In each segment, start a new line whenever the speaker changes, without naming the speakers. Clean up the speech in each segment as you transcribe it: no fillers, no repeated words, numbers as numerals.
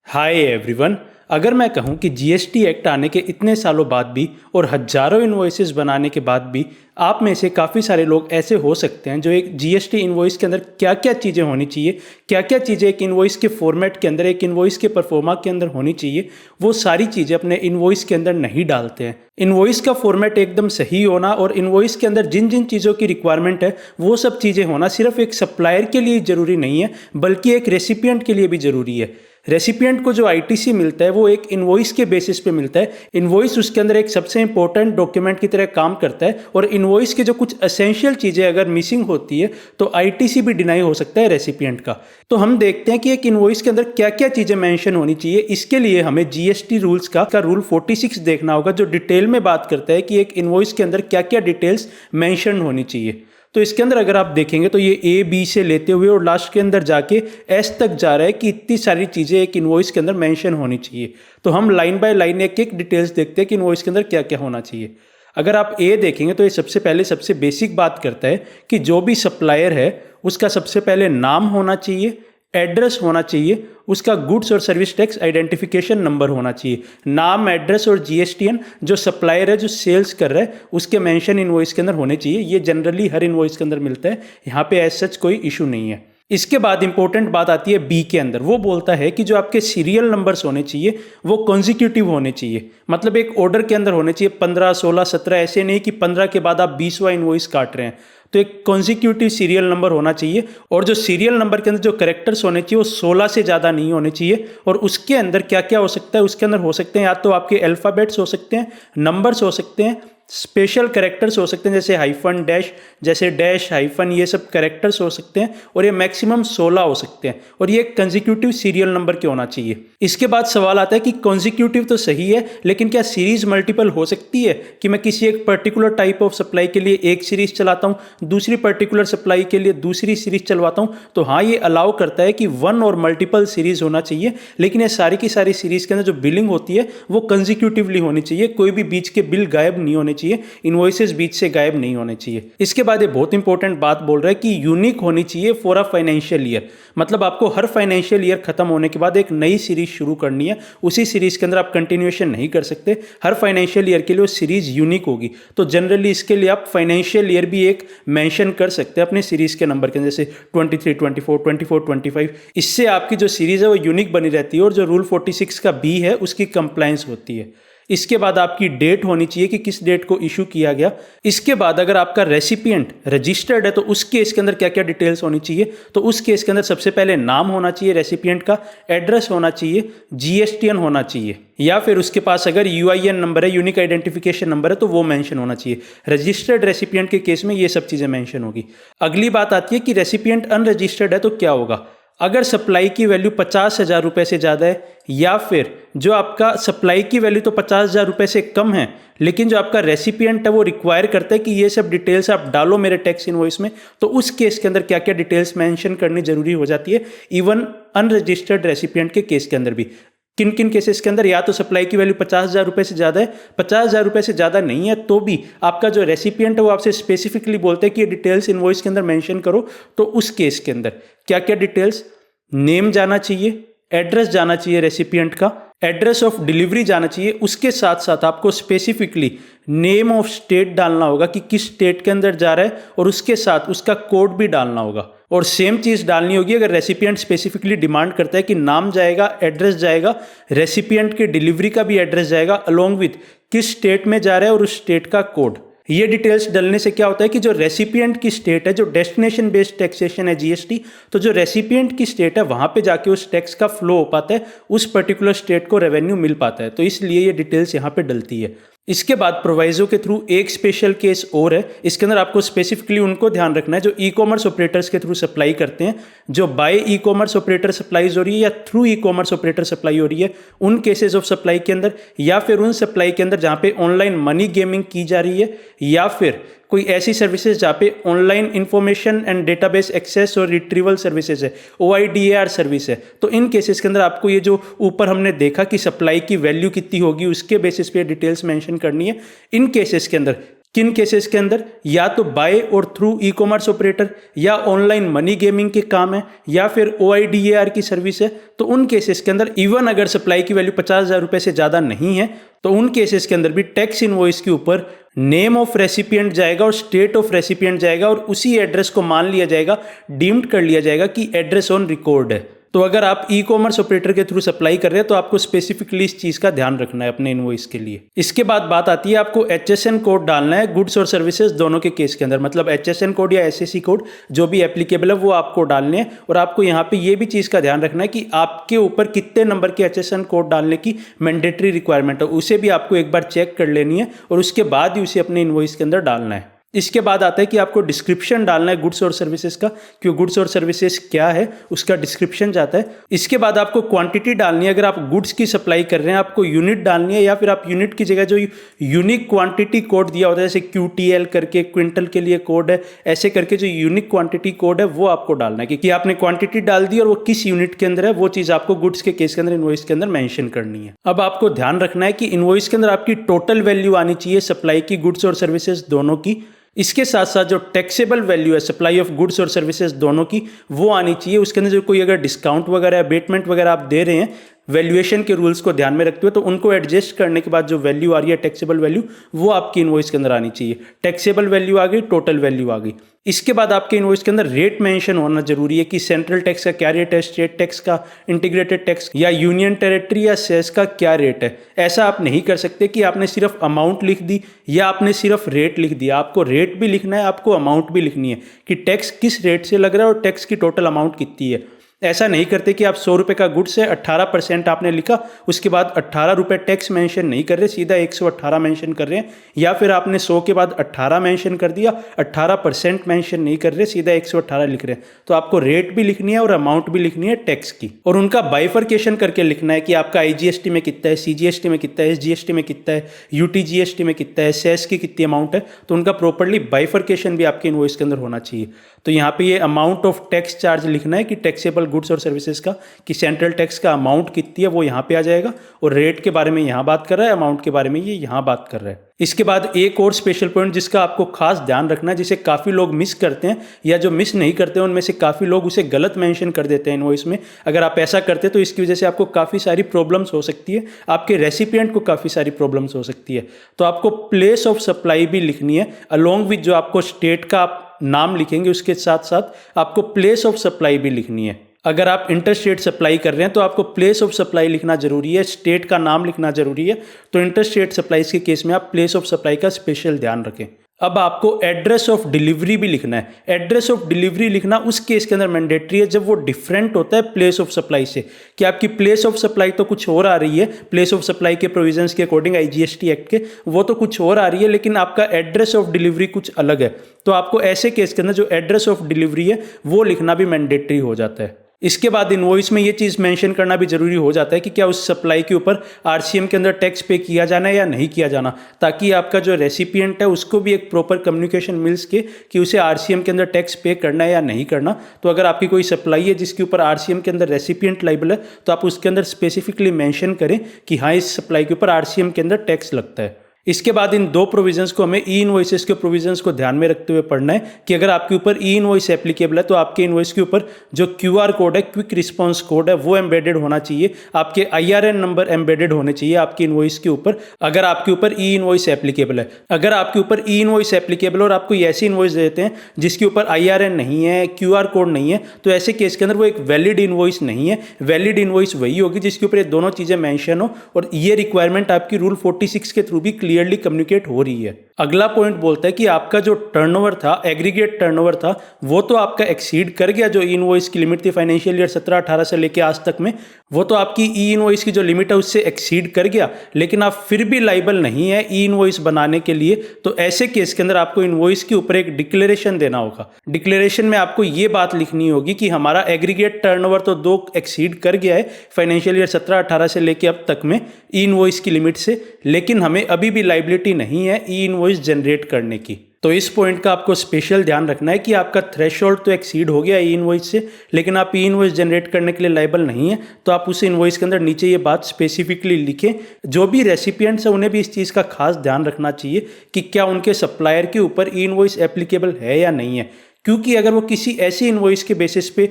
Hi everyone. अगर मैं कहूं कि जीएसटी एक्ट आने के इतने सालों बाद भी और हजारों इनवॉइसेस बनाने के बाद भी आप में से काफ़ी सारे लोग ऐसे हो सकते हैं जो एक जीएसटी इनवॉइस के अंदर क्या क्या चीज़ें होनी चाहिए, क्या क्या चीज़ें एक इनवॉइस के फॉर्मेट के अंदर, एक इनवॉइस के परफॉर्मा के अंदर होनी चाहिए, वो सारी चीज़ें अपने इनवॉइस के अंदर नहीं डालते हैं। इनवॉइस का फॉर्मेट एकदम सही होना और इनवॉइस के अंदर जिन जिन चीज़ों की रिक्वायरमेंट है वो सब चीज़ें होना सिर्फ एक सप्लायर के लिए ज़रूरी नहीं है, बल्कि एक रेसिपिएंट के लिए भी ज़रूरी है। रेसिपिएंट को जो आईटीसी मिलता है वो एक इनवॉइस के बेसिस पे मिलता है। इनवॉइस उसके अंदर एक सबसे इंपॉर्टेंट डॉक्यूमेंट की तरह काम करता है और इनवॉइस के जो कुछ एसेंशियल चीज़ें अगर मिसिंग होती है तो आईटीसी भी डिनाई हो सकता है रेसिपिएंट का। तो हम देखते हैं कि एक इनवॉइस के अंदर क्या क्या चीज़ें मेंशन होनी चाहिए। इसके लिए हमें जीएसटी रूल्स का रूल 46 देखना होगा, जो डिटेल में बात करता है कि एक इनवॉइस के अंदर क्या क्या डिटेल्स मेंशन होनी चाहिए। तो इसके अंदर अगर आप देखेंगे तो ये ए बी से लेते हुए और लास्ट के अंदर जाके एस तक जा रहा है कि इतनी सारी चीज़ें एक इनवॉइस के अंदर मेंशन होनी चाहिए। तो हम लाइन बाय लाइन एक एक डिटेल्स देखते हैं कि इनवॉइस के अंदर क्या क्या होना चाहिए। अगर आप ए देखेंगे तो ये सबसे पहले सबसे बेसिक बात करता है कि जो भी सप्लायर है उसका सबसे पहले नाम होना चाहिए, एड्रेस होना चाहिए, उसका गुड्स और सर्विस टैक्स आइडेंटिफिकेशन नंबर होना चाहिए। नाम, एड्रेस और जीएसटीएन जो सप्लायर है, जो सेल्स कर रहा है, उसके मेंशन इनवॉइस के अंदर होने चाहिए। ये जनरली हर इनवॉइस के अंदर मिलता है, यहाँ पे एज सच कोई इशू नहीं है। इसके बाद इंपॉर्टेंट बात आती है बी के अंदर। वो बोलता है कि जो आपके सीरियल नंबर्स होने चाहिए वो कॉन्जिक्यूटिव होने चाहिए। मतलब एक ऑर्डर के अंदर होने चाहिए 15, 16, 17, ऐसे नहीं कि 15 के बाद आप 20वां इनवॉइस काट रहे हैं। तो एक कॉन्जिक्यूटिव सीरियल नंबर होना चाहिए और जो सीरियल नंबर के अंदर जो कैरेक्टर्स होने चाहिए वो 16 से ज़्यादा नहीं होने चाहिए। और उसके अंदर क्या क्या हो सकता है, उसके अंदर हो सकते हैं या तो आपके अल्फ़ाबेट्स हो सकते हैं, नंबर्स हो सकते हैं, स्पेशल कैरेक्टर्स हो सकते हैं जैसे हाइफन, डैश, जैसे डैश, हाइफन, ये सब कैरेक्टर्स हो सकते हैं और ये मैक्सिमम 16 हो सकते हैं और ये कंसेक्यूटिव सीरियल नंबर के होना चाहिए। इसके बाद सवाल आता है कि कंसेक्यूटिव तो सही है, लेकिन क्या सीरीज मल्टीपल हो सकती है कि मैं किसी एक पर्टिकुलर टाइप ऑफ सप्लाई के लिए एक सीरीज चलाता हूँ, दूसरी पर्टिकुलर सप्लाई के लिए दूसरी सीरीज चलवाता हूँ? तो हाँ, ये अलाउ करता है कि वन और मल्टीपल सीरीज होना चाहिए, लेकिन ये सारी की सारी सीरीज के अंदर जो बिलिंग होती है वो कंसेक्यूटिवली होनी चाहिए। कोई भी बीच के बिल गायब नहीं होने चाहिए, इनवॉइसेस बीच से गायब नहीं होने चाहिए। इसके बाद ये बहुत इंपॉर्टेंट बात बोल रहा है कि यूनिक होनी चाहिए फॉर अ फाइनेंशियल ईयर। मतलब आपको हर फाइनेंशियल ईयर खत्म होने के बाद एक नई सीरीज शुरू करनी है, उसी सीरीज के अंदर आप कंटिन्यूएशन नहीं कर सकते। हर फाइनेंशियल ईयर के लिए वो सीरीज यूनिक होगी। तो जनरली इसके लिए आप फाइनेंशियल ईयर भी एक मेंशन कर सकते हैं अपने सीरीज के नंबर के अंदर, जैसे 23, 24, 24, 25। इससे आपकी जो सीरीज है वो यूनिक बनी रहती है और जो रूल 46 का बी है उसकी कंप्लायंस होती है। इसके बाद आपकी डेट होनी चाहिए कि किस डेट को इशू किया गया। इसके बाद अगर आपका रेसिपिएंट रजिस्टर्ड है तो उस केस के अंदर क्या क्या डिटेल्स होनी चाहिए। तो उस केस के अंदर सबसे पहले नाम होना चाहिए रेसिपिएंट का, एड्रेस होना चाहिए, जीएसटीएन होना चाहिए, या फिर उसके पास अगर यूआईएन नंबर है, यूनिक आइडेंटिफिकेशन नंबर है, तो वो मेंशन होना चाहिए। रजिस्टर्ड रेसिपिएंट के केस में ये सब चीज़ें मेंशन होगी। अगली बात आती है कि रेसिपिएंट अनरजिस्टर्ड है तो क्या होगा। अगर सप्लाई की वैल्यू 50,000 रुपये से ज़्यादा है, या फिर जो आपका सप्लाई की वैल्यू तो 50,000 रुपये से कम है, लेकिन जो आपका रेसिपिएंट है वो रिक्वायर करता है कि ये सब डिटेल्स आप डालो मेरे टैक्स इनवॉइस में, तो उस केस के अंदर क्या क्या डिटेल्स मेंशन करनी जरूरी हो जाती है, इवन अनरजिस्टर्ड रेसिपिएंट के केस के अंदर भी। किन किन केसेस के अंदर, या तो सप्लाई की वैल्यू 50,000 रुपये से ज़्यादा है, 50,000 रुपये से ज़्यादा नहीं है तो भी आपका जो रेसिपिएंट है वो आपसे स्पेसिफिकली बोलते हैं कि ये डिटेल्स इनवॉइस के अंदर मेंशन करो। तो उस केस के अंदर क्या क्या डिटेल्स, नेम जाना चाहिए, एड्रेस जाना चाहिए रेसिपिएंट का, एड्रेस ऑफ डिलीवरी जाना चाहिए, उसके साथ साथ आपको स्पेसिफिकली नेम ऑफ स्टेट डालना होगा कि किस स्टेट के अंदर जा रहा है, और उसके साथ उसका कोड भी डालना होगा। और सेम चीज़ डालनी होगी अगर रेसिपिएंट स्पेसिफिकली डिमांड करता है कि नाम जाएगा, एड्रेस जाएगा, रेसिपिएंट के डिलीवरी का भी एड्रेस जाएगा, अलोंग विथ किस स्टेट में जा रहा है और उस स्टेट का कोड। ये डिटेल्स डलने से क्या होता है कि जो रेसिपिएंट की स्टेट है, जो डेस्टिनेशन बेस्ड टैक्सेशन है जीएसटी, तो जो रेसिपिएंट की स्टेट है वहाँ पे जाके उस टैक्स का फ्लो हो पाता है, उस पर्टिकुलर स्टेट को रेवेन्यू मिल पाता है। तो इसलिए ये डिटेल्स यहाँ पे डलती है। इसके बाद प्रोवाइजो के थ्रू एक स्पेशल केस और है। इसके अंदर आपको स्पेसिफिकली उनको ध्यान रखना है जो ई कॉमर्स ऑपरेटर्स के थ्रू सप्लाई करते हैं, जो by E commerce operator supplies हो रही है या through E commerce operator supply हो रही है, उन केसेस ऑफ सप्लाई के अंदर, या फिर उन सप्लाई के अंदर जहाँ पे ऑनलाइन मनी गेमिंग की जा रही है, या फिर कोई ऐसी सर्विसेज जहाँ पे online information and database access और रिट्रीवल सर्विसेज है, OIDAR सर्विस है। तो इन केसेस के अंदर आपको ये जो ऊपर हमने देखा कि सप्लाई की वैल्यू कितनी होगी उसके बेसिस पे डिटेल्स मेंशन करनी है। इन केसेस के अंदर किन केसेस के अंदर, या तो बाय और थ्रू ई कॉमर्स ऑपरेटर, या ऑनलाइन मनी गेमिंग के काम है, या फिर OIDAR की सर्विस है, तो उन केसेस के अंदर इवन अगर सप्लाई की वैल्यू 50,000 रुपये से ज़्यादा नहीं है तो उन केसेस के अंदर भी टैक्स इनवॉइस के ऊपर नेम ऑफ रेसिपिएंट जाएगा और स्टेट ऑफ रेसिपिएंट जाएगा और उसी एड्रेस को मान लिया जाएगा, डीम्ड कर लिया जाएगा कि एड्रेस ऑन रिकॉर्ड है। तो अगर आप ई कॉमर्स ऑपरेटर के थ्रू सप्लाई कर रहे हैं तो आपको स्पेसिफिकली इस चीज़ का ध्यान रखना है अपने इनवॉइस के लिए। इसके बाद बात आती है आपको HSN कोड डालना है गुड्स और सर्विसेज दोनों के केस के अंदर, मतलब HSN कोड या SAC कोड जो भी एप्लीकेबल है वो आपको डालने हैं। और आपको यहाँ पे ये भी चीज़ का ध्यान रखना है कि आपके ऊपर कितने नंबर के HSN कोड डालने की मैंडेटरी रिक्वायरमेंट है, उसे भी आपको एक बार चेक कर लेनी है और उसके बाद ही उसे अपने इनवॉइस के अंदर डालना है। इसके बाद आता है कि आपको डिस्क्रिप्शन डालना है गुड्स और सर्विसेज का, कि गुड्स और सर्विसेज क्या है उसका डिस्क्रिप्शन जाता है। इसके बाद आपको क्वांटिटी डालनी है, अगर आप गुड्स की सप्लाई कर रहे हैं आपको यूनिट डालनी है, या फिर आप यूनिट की जगह जो यूनिक क्वांटिटी कोड दिया होता है जैसे QTL करके क्विंटल के लिए कोड है, ऐसे करके जो यूनिक क्वांटिटी कोड है वो आपको डालना है कि आपने क्वांटिटी डाल दी और वो किस यूनिट के अंदर है, वो चीज़ आपको गुड्स के केस के अंदर इनवॉइस के अंदर मेंशन करनी है। अब आपको ध्यान रखना है कि इनवॉइस के अंदर आपकी टोटल वैल्यू आनी चाहिए सप्लाई की गुड्स और सर्विसेज दोनों की। इसके साथ साथ जो टैक्सेबल वैल्यू है सप्लाई ऑफ गुड्स और सर्विसेज दोनों की वो आनी चाहिए। उसके अंदर जो कोई अगर डिस्काउंट वगैरह अबेटमेंट वगैरह आप दे रहे हैं वैल्यूएशन के रूल्स को ध्यान में रखते हुए, तो उनको एडजस्ट करने के बाद जो वैल्यू आ रही है टैक्सेबल वैल्यू वो आपकी इनवॉइस के अंदर आनी चाहिए। टैक्सेबल वैल्यू आ गई, टोटल वैल्यू आ गई। इसके बाद आपके इनवॉइस के अंदर रेट मेंशन होना जरूरी है कि सेंट्रल टैक्स का क्या रेट है, स्टेट टैक्स का, इंटीग्रेटेड टैक्स या यूनियन टेरिटरी या सेस का क्या रेट है। ऐसा आप नहीं कर सकते कि आपने सिर्फ अमाउंट लिख दी या आपने सिर्फ रेट लिख दिया। आपको रेट भी लिखना है, आपको अमाउंट भी लिखनी है कि टैक्स किस रेट से लग रहा है और टैक्स की टोटल अमाउंट कितनी है। ऐसा नहीं करते कि आप 100 रुपये का गुड्स है 18% आपने लिखा, उसके बाद 18 रुपये टैक्स मेंशन नहीं कर रहे, सीधा 118 मेंशन कर रहे हैं, या फिर आपने 100 के बाद 18 मेंशन कर दिया, 18% मेंशन नहीं कर रहे, सीधा 118 लिख रहे हैं। तो आपको रेट भी लिखनी है और अमाउंट भी लिखनी है टैक्स की, और उनका बाइफर्केशन करके लिखना है कि आपका IGST में कितना है, CGST में कितना है, SGST में कितना है, UTGST में कितना है, सेस की कितनी अमाउंट है। तो उनका प्रॉपरली बाइफर्केशन भी आपके इनवॉइस के अंदर होना चाहिए। तो यहाँ पे ये अमाउंट ऑफ टैक्स चार्ज लिखना है कि टैक्सेबल गुड्स और सर्विसेज का, कि सेंट्रल टैक्स का अमाउंट कितनी है वो यहाँ पे आ जाएगा, और रेट के बारे में यहाँ बात कर रहा है, अमाउंट के बारे में ये यहाँ बात कर रहा है। इसके बाद एक और स्पेशल पॉइंट जिसका आपको खास ध्यान रखना है, जिसे काफ़ी लोग मिस करते हैं, या जो मिस नहीं करते हैं उनमें से काफ़ी लोग उसे गलत मेंशन कर देते हैं इनवॉइस में। अगर आप ऐसा करते हैं तो इसकी वजह से आपको काफ़ी सारी प्रॉब्लम्स हो सकती है, आपके रेसिपिएंट को काफ़ी सारी प्रॉब्लम्स हो सकती है। तो आपको प्लेस ऑफ सप्लाई भी लिखनी है, अलॉन्ग विथ जो आपको स्टेट का आप नाम लिखेंगे उसके साथ साथ आपको प्लेस ऑफ सप्लाई भी लिखनी है। अगर आप इंटर स्टेट सप्लाई कर रहे हैं तो आपको प्लेस ऑफ सप्लाई लिखना जरूरी है, स्टेट का नाम लिखना जरूरी है। तो इंटर स्टेट सप्लाईज के केस में आप प्लेस ऑफ सप्लाई का स्पेशल ध्यान रखें। अब आपको एड्रेस ऑफ डिलीवरी भी लिखना है। एड्रेस ऑफ डिलीवरी लिखना उस केस के अंदर मैंडेटरी है जब वो डिफरेंट होता है प्लेस ऑफ सप्लाई से, कि आपकी प्लेस ऑफ सप्लाई तो कुछ और आ रही है, प्लेस ऑफ सप्लाई के प्रोविजंस के अकॉर्डिंग IGST एक्ट के वो तो कुछ और आ रही है, लेकिन आपका एड्रेस ऑफ डिलीवरी कुछ अलग है। तो आपको ऐसे केस के अंदर जो एड्रेस ऑफ डिलीवरी है वो लिखना भी मैंडेटरी हो जाता है। इसके बाद इनवॉइस में ये चीज़ मेंशन करना भी जरूरी हो जाता है कि क्या उस सप्लाई के ऊपर RCM के अंदर टैक्स पे किया जाना है या नहीं किया जाना, ताकि आपका जो रेसिपिएंट है उसको भी एक प्रॉपर कम्युनिकेशन मिल सके कि उसे RCM के अंदर टैक्स पे करना है या नहीं करना। तो अगर आपकी कोई सप्लाई है जिसके ऊपर RCM के अंदर रेसिपिएंट लाइबल है तो आप उसके अंदर स्पेसिफिकली मेंशन करें कि हाँ इस सप्लाई के ऊपर RCM के अंदर टैक्स लगता है। इसके बाद इन दो प्रोविजंस को हमें ई इनवॉइसेस के प्रोविजंस को ध्यान में रखते हुए पढ़ना है कि अगर आपके ऊपर ई इनवॉइस एप्लीकेबल है तो आपके इनवॉइस के ऊपर जो QR कोड है, क्विक रिस्पांस कोड है, वो एम्बेडेड होना चाहिए। आपके IRN नंबर एम्बेडेड होने चाहिए आपके इनवॉइस के ऊपर, अगर आपके ऊपर ई इनवॉइस एप्लीकेबल है। अगर आपके ऊपर ई इनवॉइस एप्लीकेबल और आपको ऐसी इनवॉइस देते हैं जिसके ऊपर IRN नहीं है, QR कोड नहीं है, तो ऐसे केस के अंदर वो एक वैलिड इनवॉइस नहीं है। वैलिड इनवॉइस वही होगी जिसके ऊपर ये दोनों चीजें मेंशन हो, और ये रिक्वायरमेंट आपकी रूल 46 के थ्रू भी क्लियरली कम्युनिकेट हो रही है। अगला पॉइंट बोलता है कि आपका जो टर्नओवर था, एग्रीगेट टर्नओवर था, वो तो आपका एक्सीड कर गया जो ई इनवॉइस की लिमिट थी फाइनेंशियल ईयर 17-18 से लेके आज तक में, वो तो आपकी ई इनवॉइस की जो लिमिट है उससे एक्सीड कर गया, लेकिन आप फिर भी लाइबल नहीं है ई इनवॉइस बनाने के लिए। तो ऐसे केस के अंदर आपको इनवॉइस के ऊपर एक डिक्लेरेशन देना होगा। डिक्लेरेशन में आपको ये बात लिखनी होगी कि हमारा एग्रीगेट टर्नओवर तो 2 एक्सीड कर गया है फाइनेंशियल ईयर 17-18 से लेके अब तक में ई इनवॉइस की लिमिट से, लेकिन हमें अभी भी लाइबिलिटी नहीं है ई इनवॉइस जनरेट करने की। तो इस पॉइंट का आपको स्पेशल ध्यान रखना है कि आपका थ्रेशोल्ड तो एक्सीड हो गया ई इनवॉइस से, लेकिन आप ई इनवॉइस जनरेट करने के लिए लायबल नहीं है। तो आप उस इनवॉइस के अंदर नीचे ये बात स्पेसिफिकली लिखें। जो भी रेसिपिएंट्स है उन्हें भी इस चीज़ का खास ध्यान रखना चाहिए कि क्या उनके सप्लायर के ऊपर ई इनवॉइस एप्लीकेबल है या नहीं है, क्योंकि अगर वो किसी ऐसी इनवॉइस के बेसिस पे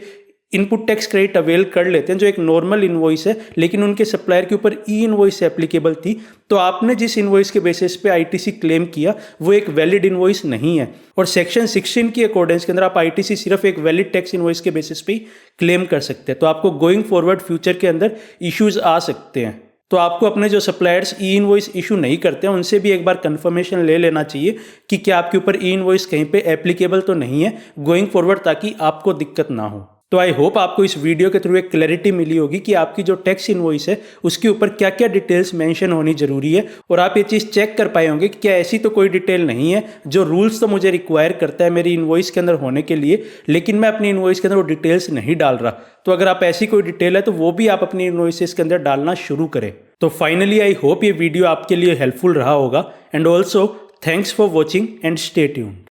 इनपुट टैक्स क्रेडिट अवेल कर लेते हैं जो एक नॉर्मल इनवॉइस है, लेकिन उनके सप्लायर के ऊपर ई इनवॉइस एप्लीकेबल थी, तो आपने जिस इनवॉइस के बेसिस पे आईटीसी क्लेम किया वो एक वैलिड इनवॉइस नहीं है। और सेक्शन 16 की अकॉर्डेंस के अंदर आप आईटीसी सिर्फ एक वैलिड टैक्स इनवॉइस के बेसिस पे ही क्लेम कर सकते हैं। तो आपको गोइंग फॉरवर्ड फ्यूचर के अंदर इश्यूज आ सकते हैं। तो आपको अपने जो सप्लायर्स ई इनवॉइस इशू नहीं करते हैं उनसे भी एक बार कंफर्मेशन ले लेना चाहिए कि क्या आपके ऊपर ई इनवॉइस कहीं पे एप्लीकेबल तो नहीं है गोइंग फॉरवर्ड, ताकि आपको दिक्कत ना हो। तो आई होप आपको इस वीडियो के थ्रू एक क्लैरिटी मिली होगी कि आपकी जो टैक्स इनवॉइस है उसके ऊपर क्या क्या डिटेल्स मेंशन होनी जरूरी है, और आप ये चीज़ चेक कर पाए होंगे कि क्या ऐसी तो कोई डिटेल नहीं है जो रूल्स तो मुझे रिक्वायर करता है मेरी इनवॉइस के अंदर होने के लिए, लेकिन मैं अपनी इनवॉइस के अंदर वो डिटेल्स नहीं डाल रहा। तो अगर आप ऐसी कोई डिटेल है तो वो भी आप अपनी इनवॉइसेस के अंदर डालना शुरू करें। तो फाइनली आई होप ये वीडियो आपके लिए हेल्पफुल रहा होगा, and also thanks for watching and stay tuned.